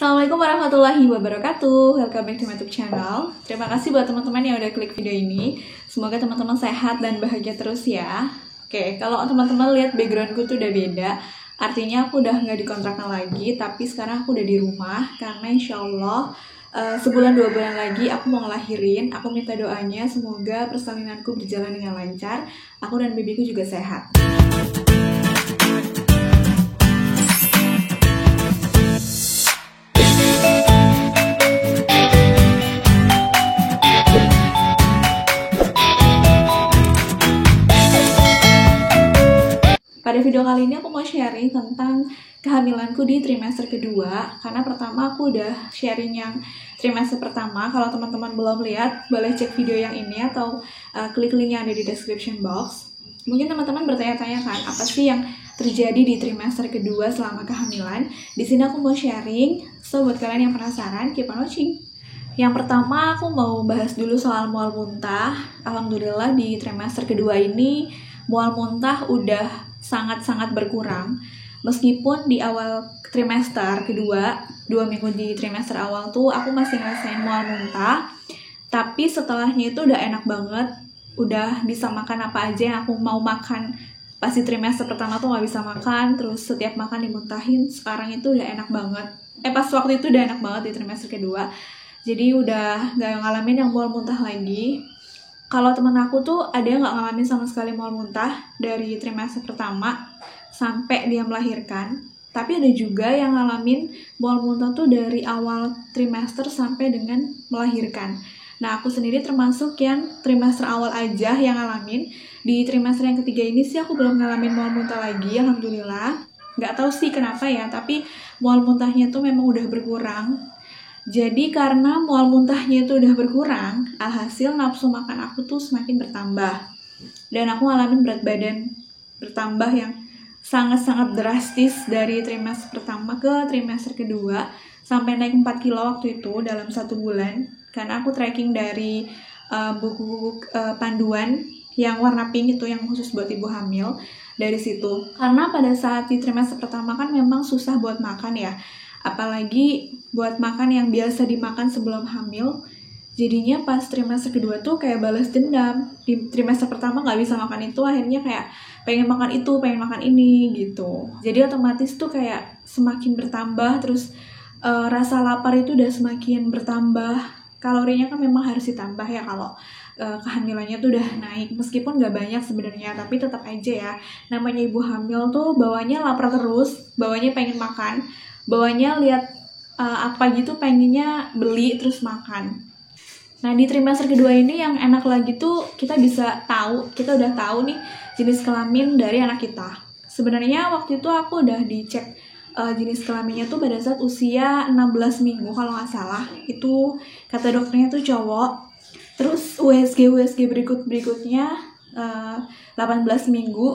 Assalamualaikum warahmatullahi wabarakatuh. Welcome back to my YouTube channel. Terima kasih buat teman-teman yang udah klik video ini. Semoga teman-teman sehat dan bahagia terus ya. Oke, kalau teman-teman lihat backgroundku tuh udah beda. Artinya aku udah nggak dikontrakan lagi, tapi sekarang aku udah di rumah. Karena insya Allah sebulan 2 bulan lagi aku mau ngelahirin. Aku minta doanya semoga persalinanku berjalan dengan lancar. Aku dan babyku juga sehat. Pada video kali ini aku mau sharing tentang kehamilanku di trimester kedua. Karena pertama aku udah sharing yang trimester pertama. Kalau teman-teman belum lihat, boleh cek video yang ini atau klik link yang ada di description box. Mungkin teman-teman bertanya-tanya kan, apa sih yang terjadi di trimester kedua selama kehamilan? Di sini aku mau sharing, so buat kalian yang penasaran, keep on watching. Yang pertama aku mau bahas dulu soal mual muntah. Alhamdulillah di trimester kedua ini mual muntah udah sangat-sangat berkurang. Meskipun di awal trimester kedua, 2 minggu di trimester awal tuh aku masih ngerasain mual muntah. Tapi setelahnya itu udah enak banget. Udah bisa makan apa aja yang aku mau makan. Pas di trimester pertama tuh gak bisa makan, terus setiap makan dimuntahin. Sekarang itu udah enak banget. Pas waktu itu udah enak banget di trimester kedua. Jadi udah gak ngalamin yang mual muntah lagi. Kalau temen aku tuh ada yang gak ngalamin sama sekali mual muntah dari trimester pertama sampai dia melahirkan. Tapi ada juga yang ngalamin mual muntah tuh dari awal trimester sampai dengan melahirkan. Nah, aku sendiri termasuk yang trimester awal aja yang ngalamin. Di trimester yang ketiga ini sih aku belum ngalamin mual muntah lagi, alhamdulillah. Gak tahu sih kenapa ya, tapi mual muntahnya tuh memang udah berkurang. Jadi karena mual muntahnya itu udah berkurang, alhasil nafsu makan aku tuh semakin bertambah. Dan aku ngalamin berat badan bertambah yang sangat-sangat drastis dari trimester pertama ke trimester kedua. Sampai naik 4 kilo waktu itu dalam 1 bulan. Karena aku tracking dari buku panduan yang warna pink itu yang khusus buat ibu hamil. Dari situ. Karena pada saat di trimester pertama kan memang susah buat makan ya. Apalagi buat makan yang biasa dimakan sebelum hamil. Jadinya pas trimester kedua tuh kayak balas dendam. Di trimester pertama gak bisa makan itu, akhirnya kayak pengen makan itu, pengen makan ini gitu. Jadi otomatis tuh kayak semakin bertambah. Terus rasa lapar itu udah semakin bertambah. Kalorinya kan memang harus ditambah ya kalau kehamilannya tuh udah naik. Meskipun gak banyak sebenarnya, tapi tetap aja ya. Namanya ibu hamil tuh bawanya lapar terus, bawanya pengen makan. Bawanya lihat apa gitu pengennya beli terus makan. Nah di trimester kedua ini yang enak lagi tuh kita udah tahu nih jenis kelamin dari anak kita. Sebenarnya waktu itu aku udah dicek jenis kelaminnya tuh pada saat usia 16 minggu kalau nggak salah. Itu kata dokternya tuh cowok. Terus USG berikutnya 18 minggu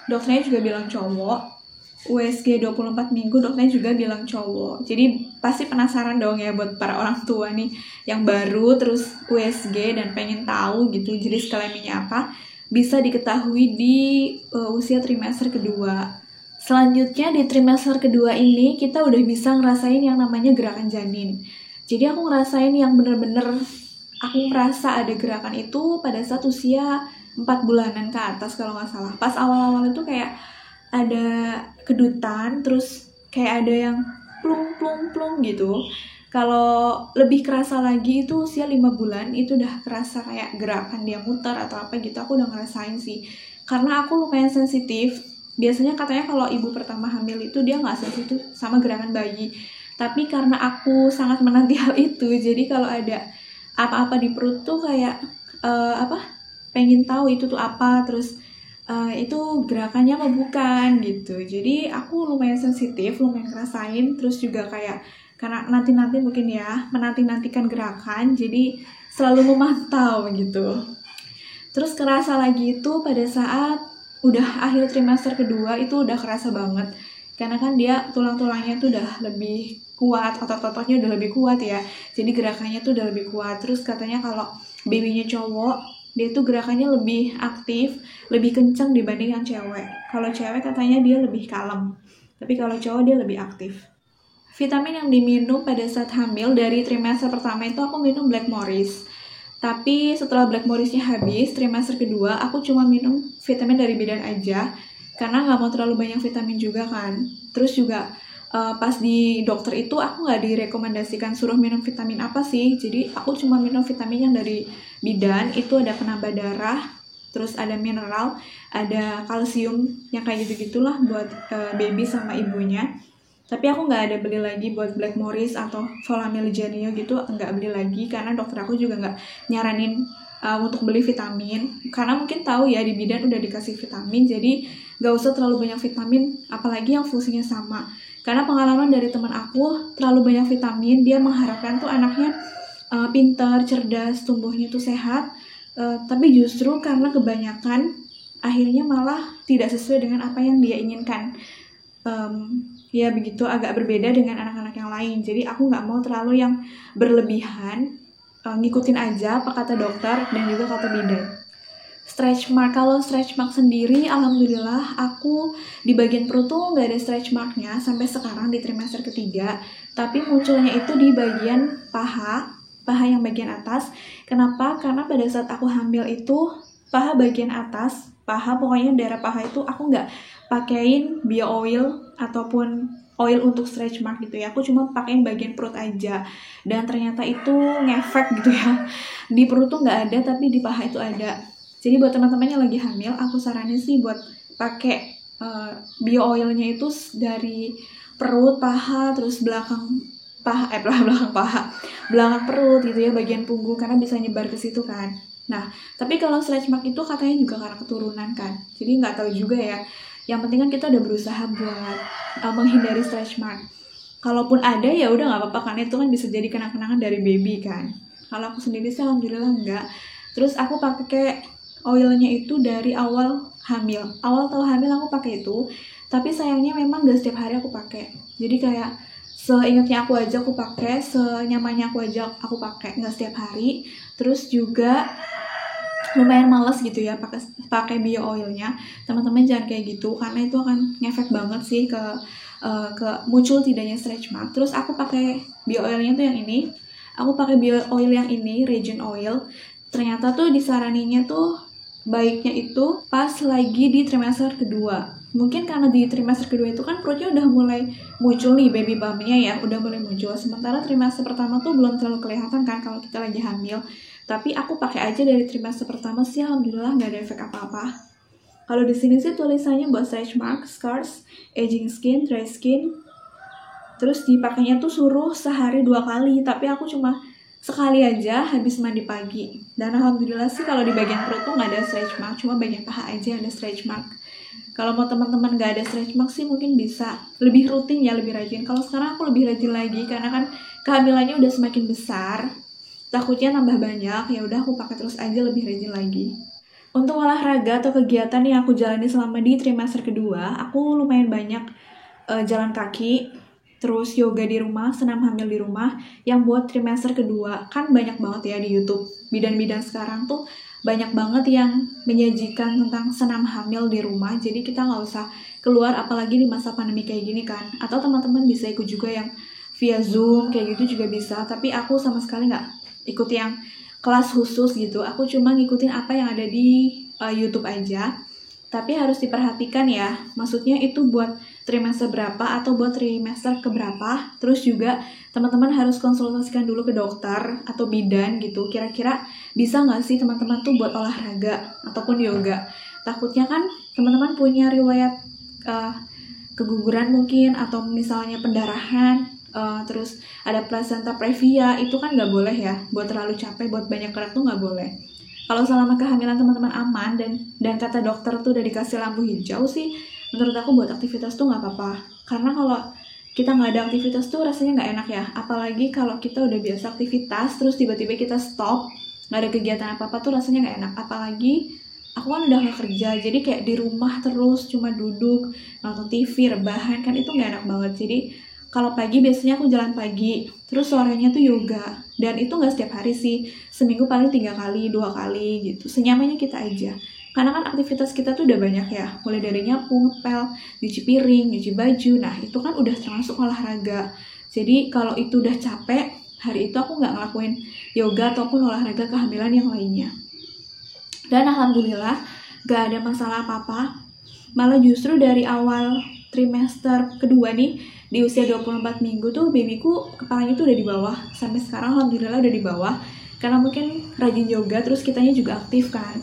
dokternya juga bilang cowok. USG 24 minggu dokternya juga bilang cowok. Jadi pasti penasaran dong ya buat para orang tua nih yang baru terus USG dan pengen tahu gitu jenis kelaminnya apa, bisa diketahui di usia trimester kedua. Selanjutnya di trimester kedua ini kita udah bisa ngerasain yang namanya gerakan janin. Jadi aku ngerasain yang bener-bener aku merasa ada gerakan itu pada saat usia 4 bulanan ke atas kalau nggak salah. Pas awal-awal itu kayak ada kedutan, terus kayak ada yang plung gitu. Kalau lebih kerasa lagi itu usia 5 bulan, itu udah kerasa kayak gerakan dia muter atau apa gitu, aku udah ngerasain sih. Karena aku lumayan sensitif, biasanya katanya kalau ibu pertama hamil itu dia nggak sensitif sama gerakan bayi. Tapi karena aku sangat menanti hal itu, jadi kalau ada apa-apa di perut tuh kayak pengen tahu itu tuh apa, terus itu gerakannya apa bukan gitu. Jadi aku lumayan sensitif, lumayan ngerasain. Terus juga kayak karena nanti mungkin ya menanti-nantikan gerakan, jadi selalu memantau gitu. Terus kerasa lagi itu pada saat udah akhir trimester kedua itu udah kerasa banget. Karena kan dia tulang-tulangnya tuh udah lebih kuat, otot-ototnya udah lebih kuat ya. Jadi gerakannya tuh udah lebih kuat. Terus katanya kalau babynya cowok dia tuh gerakannya lebih aktif, lebih kencang dibanding yang cewek. Kalau cewek katanya dia lebih kalem, tapi kalau cowok dia lebih aktif. Vitamin yang diminum pada saat hamil dari trimester pertama itu aku minum Blackmores. Tapi setelah Blackmoresnya habis, trimester kedua aku cuma minum vitamin dari bidan aja. Karena nggak mau terlalu banyak vitamin juga kan. Terus juga pas di dokter itu aku nggak direkomendasikan suruh minum vitamin apa sih. Jadi aku cuma minum vitamin yang dari bidan, itu ada penambah darah, terus ada mineral, ada kalsium, yang kayak gitu-gitulah buat baby sama ibunya. Tapi aku nggak ada beli lagi buat Blackmores atau Volamil Genio gitu, nggak beli lagi karena dokter aku juga nggak nyaranin untuk beli vitamin. Karena mungkin tahu ya di bidan udah dikasih vitamin, jadi nggak usah terlalu banyak vitamin, apalagi yang fungsinya sama. Karena pengalaman dari teman aku, terlalu banyak vitamin, dia mengharapkan tuh anaknya pintar, cerdas, tumbuhnya tuh sehat, tapi justru karena kebanyakan, akhirnya malah tidak sesuai dengan apa yang dia inginkan. Ya begitu, agak berbeda dengan anak-anak yang lain. Jadi aku nggak mau terlalu yang berlebihan, ngikutin aja apa kata dokter dan juga kata bidan. Stretch mark, kalau stretch mark sendiri alhamdulillah aku di bagian perut tuh nggak ada stretch marknya sampai sekarang di trimester ketiga, tapi munculnya itu di bagian paha yang bagian atas. Kenapa? Karena pada saat aku hamil itu paha bagian atas, pokoknya daerah paha itu aku nggak pakein bio oil ataupun oil untuk stretch mark gitu ya. Aku cuma pakein bagian perut aja. Dan ternyata itu ngefek gitu ya. Di perut tuh nggak ada, tapi di paha itu ada. Jadi buat teman-teman yang lagi hamil, aku saranin sih buat pakai bio oilnya itu dari perut, paha, terus belakang perut gitu ya, bagian punggung, karena bisa nyebar ke situ kan. Nah, tapi kalau stretch mark itu katanya juga karena keturunan kan. Jadi nggak tahu juga ya. Yang penting kan kita udah berusaha buat menghindari stretch mark. Kalaupun ada ya udah nggak apa-apa, karena itu kan bisa jadi kenang-kenangan dari baby kan. Kalau aku sendiri sih alhamdulillah enggak. Terus aku pakai oilnya itu dari awal hamil. Awal tahu hamil aku pakai itu, tapi sayangnya memang gak setiap hari aku pakai. Jadi kayak seingatnya aku aja aku pakai, senyamannya aku aja aku pakai, nggak setiap hari. Terus juga lumayan males gitu ya pakai bio oilnya. Teman-teman jangan kayak gitu, karena itu akan ngefek banget sih ke muncul tidaknya stretch mark. Terus aku pakai bio oilnya tuh yang ini. Aku pakai bio oil yang ini, Regen Oil. Ternyata tuh disaraninnya tuh baiknya itu pas lagi di trimester kedua. Mungkin karena di trimester kedua itu kan perutnya udah mulai muncul nih, baby bump-nya ya udah mulai muncul. Sementara trimester pertama tuh belum terlalu kelihatan kan kalau kita lagi hamil. Tapi aku pakai aja dari trimester pertama sih, alhamdulillah nggak ada efek apa-apa. Kalau di sini sih tulisannya buat stretch mark, scars, aging skin, dry skin. Terus dipakainya tuh suruh sehari 2 kali, tapi aku cuma sekali aja habis mandi pagi. Dan alhamdulillah sih kalau di bagian perut tuh nggak ada stretch mark, cuma bagian paha aja yang ada stretch mark. Kalau mau teman-teman nggak ada stretch mark sih mungkin bisa lebih rutin ya, lebih rajin. Kalau sekarang aku lebih rajin lagi karena kan kehamilannya udah semakin besar, takutnya tambah banyak, ya udah aku pakai terus aja, lebih rajin lagi. Untuk olahraga atau kegiatan yang aku jalani selama di trimester kedua, aku lumayan banyak jalan kaki, terus yoga di rumah, senam hamil di rumah. Yang buat trimester kedua kan banyak banget ya di YouTube. Bidan-bidan sekarang tuh banyak banget yang menyajikan tentang senam hamil di rumah. Jadi kita nggak usah keluar, apalagi di masa pandemi kayak gini kan. Atau teman-teman bisa ikut juga yang via Zoom kayak gitu juga bisa. Tapi aku sama sekali nggak ikut yang kelas khusus gitu. Aku cuma ngikutin apa yang ada di YouTube aja. Tapi harus diperhatikan ya, maksudnya itu buat trimester berapa atau buat trimester keberapa. Terus juga teman-teman harus konsultasikan dulu ke dokter atau bidan gitu. Kira-kira bisa nggak sih teman-teman tuh buat olahraga ataupun yoga. Takutnya kan teman-teman punya riwayat keguguran mungkin, atau misalnya pendarahan, terus ada placenta previa, itu kan nggak boleh ya. Buat terlalu capek, buat banyak gerak tuh nggak boleh. Kalau selama kehamilan teman-teman aman dan kata dokter tuh udah dikasih lampu hijau sih, menurut aku buat aktivitas tuh nggak apa-apa. Karena kalau kita nggak ada aktivitas tuh rasanya nggak enak ya. Apalagi kalau kita udah biasa aktivitas, terus tiba-tiba kita stop, nggak ada kegiatan apa-apa tuh rasanya nggak enak. Apalagi aku kan udah nggak kerja, jadi kayak di rumah terus cuma duduk, nonton TV, rebahan, kan itu nggak enak banget. Jadi kalau pagi biasanya aku jalan pagi, terus sorenya tuh yoga. Dan itu nggak setiap hari sih, seminggu paling 3 kali, 2 kali gitu. Senyamannya kita aja. Karena kan aktivitas kita tuh udah banyak ya, mulai dari nyapu, ngepel, nyuci piring, nyuci baju. Nah itu kan udah termasuk olahraga. Jadi kalau itu udah capek, hari itu aku nggak ngelakuin yoga ataupun olahraga kehamilan yang lainnya. Dan alhamdulillah gak ada masalah apa-apa. Malah justru dari awal trimester kedua nih, di usia 24 minggu tuh babyku kepalanya tuh udah di bawah. Sampai sekarang alhamdulillah udah di bawah. Karena mungkin rajin yoga, terus kitanya juga aktif kan.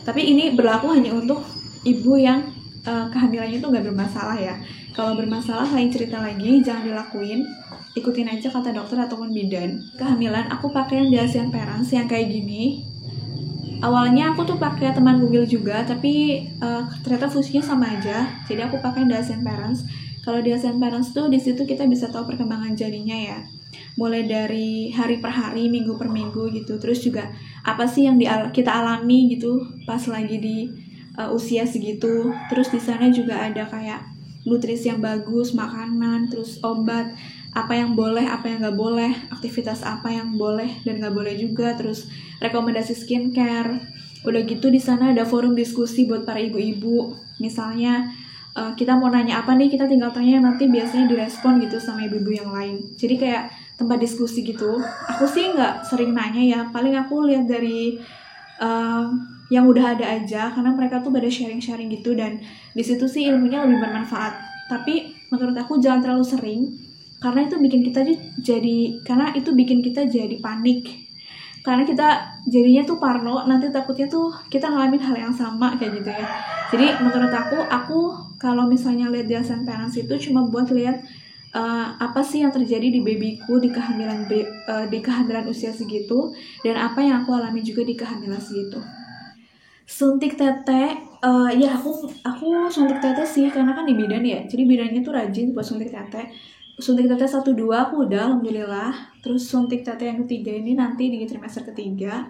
Tapi ini berlaku hanya untuk ibu yang kehamilannya tuh gak bermasalah ya. Kalau bermasalah lain cerita lagi, jangan dilakuin. Ikutin aja kata dokter ataupun bidan. Kehamilan aku pakai yang di Asian Parents yang kayak gini. Awalnya aku tuh pakai teman Google juga, tapi ternyata fungsinya sama aja. Jadi aku pakai yang di Asian Parents. Kalau di Asian Parents tuh di situ kita bisa tahu perkembangan janinnya ya. Mulai dari hari per hari, minggu per minggu gitu. Terus juga apa sih yang kita alami gitu pas lagi di usia segitu. Terus di sana juga ada kayak nutrisi yang bagus, makanan, terus obat, apa yang boleh, apa yang nggak boleh, aktivitas apa yang boleh dan nggak boleh juga, terus rekomendasi skincare. Udah gitu di sana ada forum diskusi buat para ibu-ibu. Misalnya kita mau nanya apa nih, kita tinggal tanya, nanti biasanya direspon gitu sama ibu-ibu yang lain. Jadi kayak tempat diskusi gitu. Aku sih nggak sering nanya ya, paling aku lihat dari yang udah ada aja, karena mereka tuh pada sharing-sharing gitu, dan di situ sih ilmunya lebih bermanfaat. Tapi menurut aku jangan terlalu sering, karena itu bikin kita jadi panik. Karena kita jadinya tuh parno, nanti takutnya tuh kita ngalamin hal yang sama kayak gitu ya. Jadi menurut aku kalau misalnya lihat di Asian Parents itu cuma buat lihat apa sih yang terjadi di babyku di kehamilan usia segitu, dan apa yang aku alami juga di kehamilan segitu. Suntik tete, ya aku suntik tete sih, karena kan di bidan ya, jadi bidannya tuh rajin buat suntik tete. Suntik tete 1-2 aku udah alhamdulillah. Terus suntik tete yang ketiga ini nanti di trimester ketiga.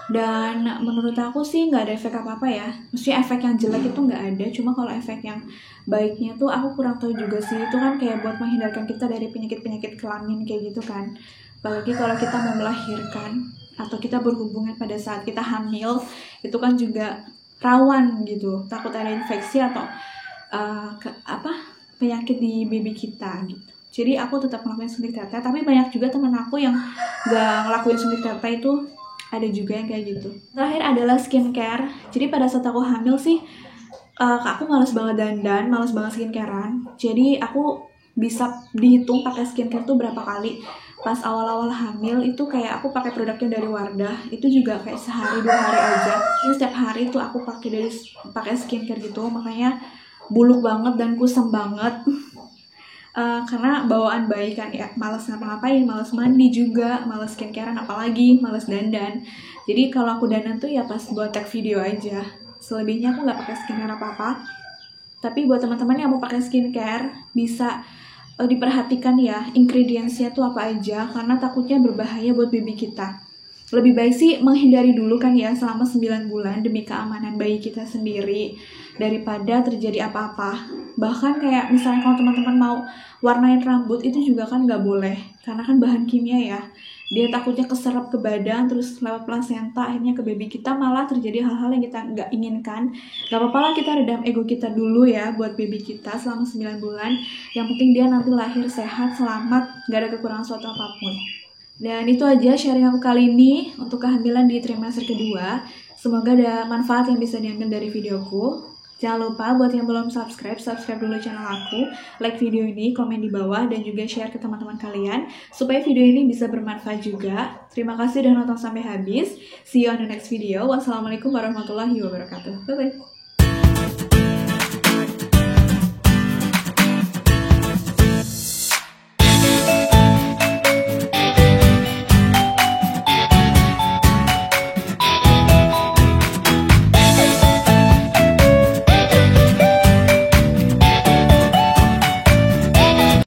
Dan menurut aku sih nggak ada efek apa-apa ya. Maksudnya efek yang jelek itu nggak ada. Cuma kalau efek yang baiknya tuh aku kurang tahu juga sih. Itu kan kayak buat menghindarkan kita dari penyakit-penyakit kelamin kayak gitu kan. Apalagi kalau kita mau melahirkan atau kita berhubungan pada saat kita hamil, itu kan juga rawan gitu. Takut ada infeksi atau penyakit di baby kita gitu. Jadi aku tetap ngelakuin suntik tete. Tapi banyak juga teman aku yang nggak ngelakuin suntik tete, itu ada juga yang kayak gitu. Terakhir adalah skincare. Jadi pada saat aku hamil sih, aku males banget dandan, males banget skincarean. Jadi aku bisa dihitung pakai skincare tuh berapa kali. Pas awal-awal hamil itu kayak aku pakai produknya dari Wardah, itu juga kayak sehari 2 hari aja. Ini setiap hari tuh aku pakai skincare gitu, makanya buluk banget dan kusam banget. Karena bawaan bayi kan ya, males ngapa-ngapain, males mandi juga, males skincarean, apalagi males dandan. Jadi kalau aku dandan tuh ya pas buat tag video aja. Selebihnya aku nggak pakai skincare apa-apa. Tapi buat teman-teman yang mau pakai skincare, bisa diperhatikan ya ingredientsnya tuh apa aja, karena takutnya berbahaya buat baby kita. Lebih baik sih menghindari dulu kan ya selama 9 bulan demi keamanan bayi kita sendiri, daripada terjadi apa-apa. Bahkan kayak misalnya kalau teman-teman mau warnain rambut itu juga kan nggak boleh, karena kan bahan kimia ya. Dia takutnya keserap ke badan, terus lewat plasenta akhirnya ke baby kita, malah terjadi hal-hal yang kita nggak inginkan. Gak apa-apa lah kita redam ego kita dulu ya buat baby kita selama 9 bulan. Yang penting dia nanti lahir sehat, selamat, gak ada kekurangan suatu apapun. Dan itu aja sharing aku kali ini untuk kehamilan di trimester kedua. Semoga ada manfaat yang bisa diambil dari videoku. Jangan lupa buat yang belum subscribe dulu channel aku, like video ini, komen di bawah, dan juga share ke teman-teman kalian, supaya video ini bisa bermanfaat juga. Terima kasih udah nonton sampai habis. See you on the next video. Wassalamualaikum warahmatullahi wabarakatuh. Bye-bye.